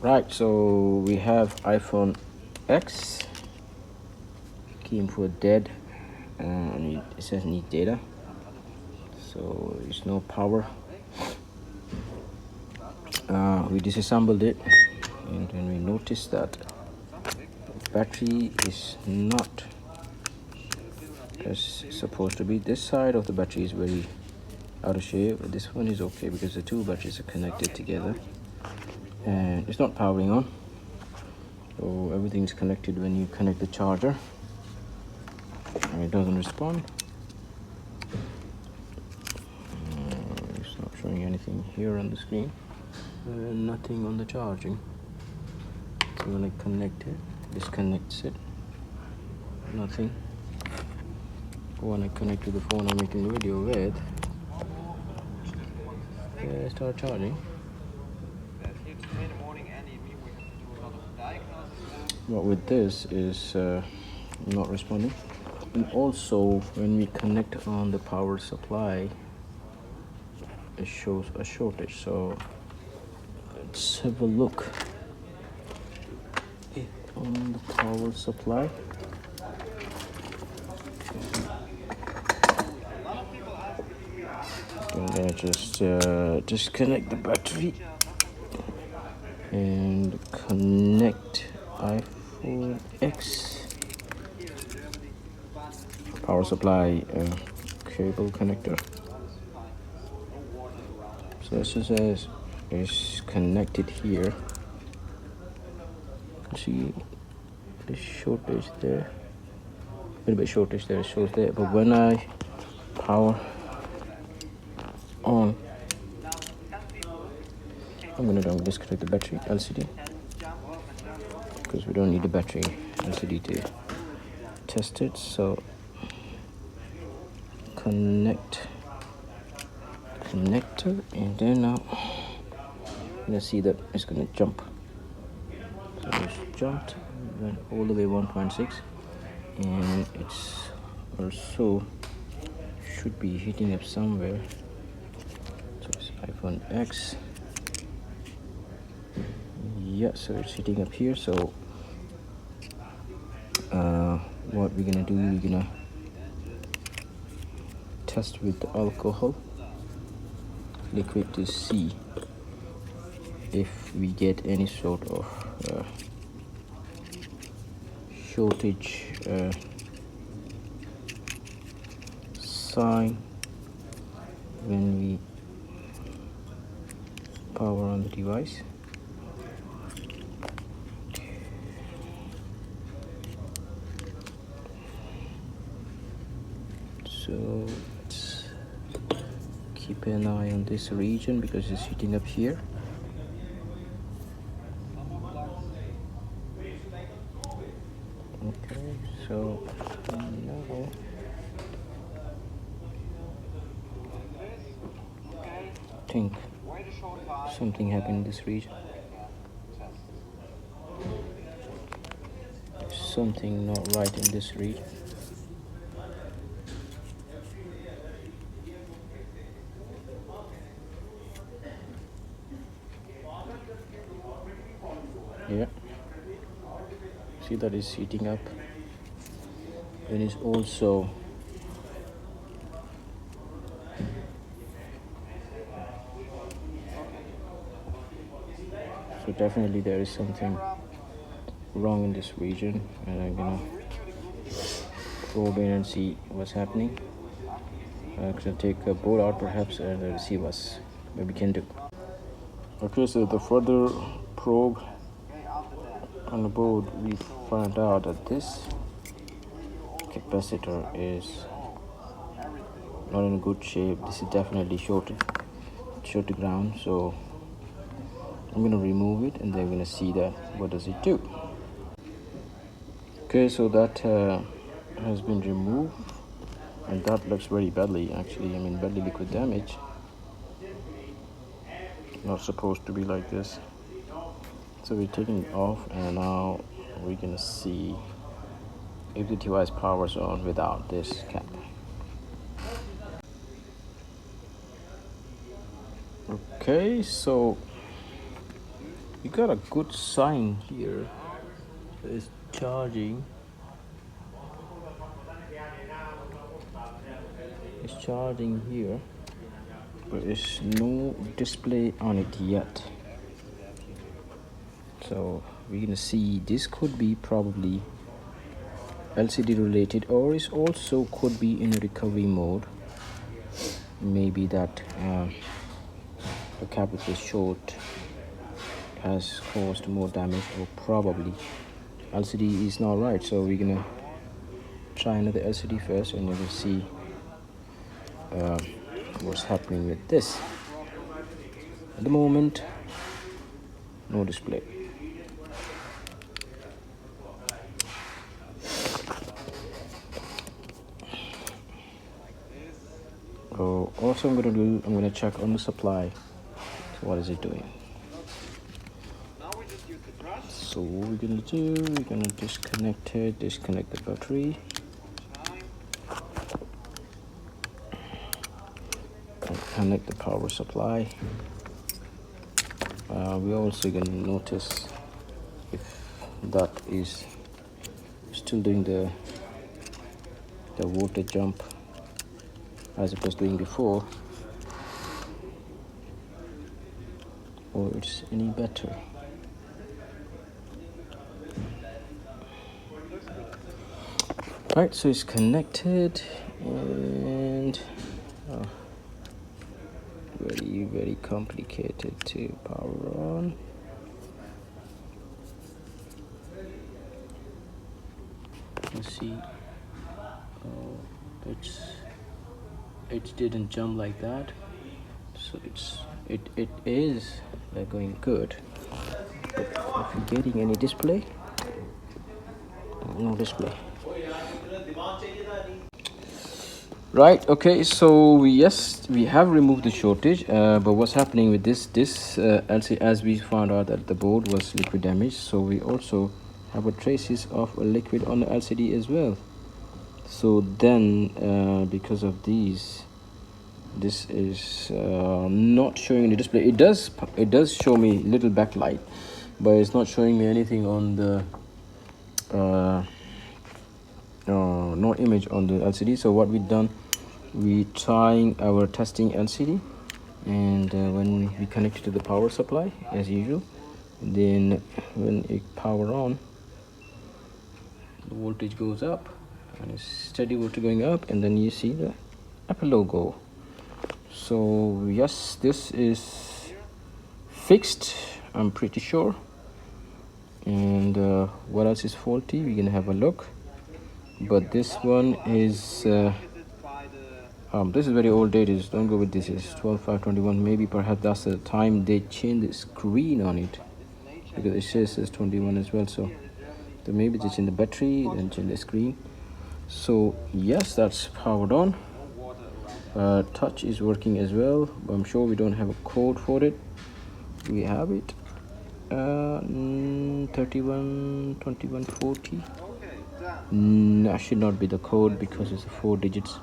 Right, so we have iPhone X, key input dead, and it says need data, so there's no power. We disassembled it, and when we noticed that the battery is not as supposed to be, this side of the battery is very out of shape. This one is okay because the two batteries are connected together, and it's not powering on. So everything's connected when you connect the charger, and it doesn't respond. It's not showing anything here on the screen. Nothing on the charging. So when I connect it, disconnects it. Nothing. When I connect to the phone I'm making a video with, start charging. But with this is not responding. And also when we connect on the power supply, it shows a shortage. So let's have a look on the power supply. I'm gonna just disconnect the battery and connect iPhone X power supply cable connector. So this is connected here. You can see the shortage there, a little bit shortage there, it shows there. But when I power on, I'm gonna disconnect the battery LCD because we don't need the battery LCD to test it. So connect connector, and then now let's see that it's gonna jump. So it's jumped, went all the way 1.6, and it's also should be heating up somewhere. So it's iPhone X. Yeah, so it's heating up here. So what we're gonna do, we're gonna test with the alcohol liquid to see if we get any sort of shortage sign when we power on the device. So let's keep an eye on this region because it's heating up here. Okay, so now I think something happened in this region. Something not right in this region. Yeah, see that is heating up, and it's also so definitely there is something wrong in this region, and I'm gonna probe in and see what's happening. I'm gonna take a board out perhaps and see what we can do. Okay, so the further probe on the board, we find out that this capacitor is not in good shape. This is definitely short to ground. So I'm gonna remove it, and then we're gonna see that what does it do. Okay, so that has been removed, and that looks very badly actually. I mean, badly liquid damage. Not supposed to be like this. So we're taking it off, and now we're gonna see if the device powers on without this cap. Okay, so we got a good sign here. It's charging. It's charging here, but there's no display on it yet. So we're gonna see, this could be probably LCD related, or it also could be in a recovery mode. Maybe that the cap which is short has caused more damage, or probably LCD is not right. So we're gonna try another LCD first, and you will see what's happening with this. At the moment, no display. So also I'm gonna check on the supply. So what is it doing? So what we're gonna do, we're gonna disconnect it, disconnect the battery, and connect the power supply. We're also gonna notice if that is still doing the voltage jump as it was doing before, or it's any better. Right, so it's connected, and very complicated to power on. Let's see. It didn't jump like that, so it is going good. But if you're getting any display, no display. Right, okay, so yes, we have removed the shortage, but what's happening with this LCD, as we found out that the board was liquid damaged, so we also have a traces of a liquid on the LCD as well. So then because of these, this is not showing the display. It does show me little backlight, but it's not showing me anything on the no image on the LCD. So what we've done, we trying our testing LCD, and when we connect it to the power supply as usual, then when it power on, the voltage goes up, and it's steady voltage going up, and then you see the Apple logo. So yes, this is fixed, I'm pretty sure. And what else is faulty, we're gonna have a look. But this one is this is very old dated. Don't go with this. It's 12/5/21. Maybe perhaps that's the time they changed the screen on it, because it says 21 as well. So maybe they changed the battery and change the screen. So yes, that's powered on. Touch is working as well, but I'm sure we don't have a code for it. We have it, 31 21 40. That should not be the code because it's 4 digits.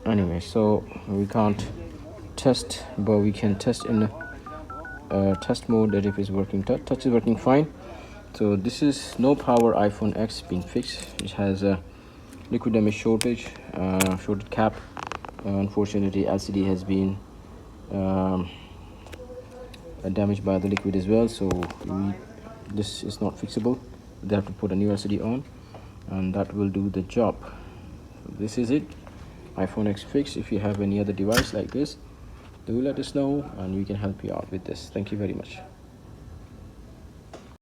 Anyway, so we can't test, but we can test in test mode that if it's working. Touch is working fine. So this is no power iPhone X being fixed. It has a liquid damage shortage, shorted cap. Unfortunately, LCD has been damaged by the liquid as well, so this is not fixable. They have to put a new LCD on, and that will do the job. So this is it, iPhone X fix. If you have any other device like this, do let us know and we can help you out with this. Thank you very much.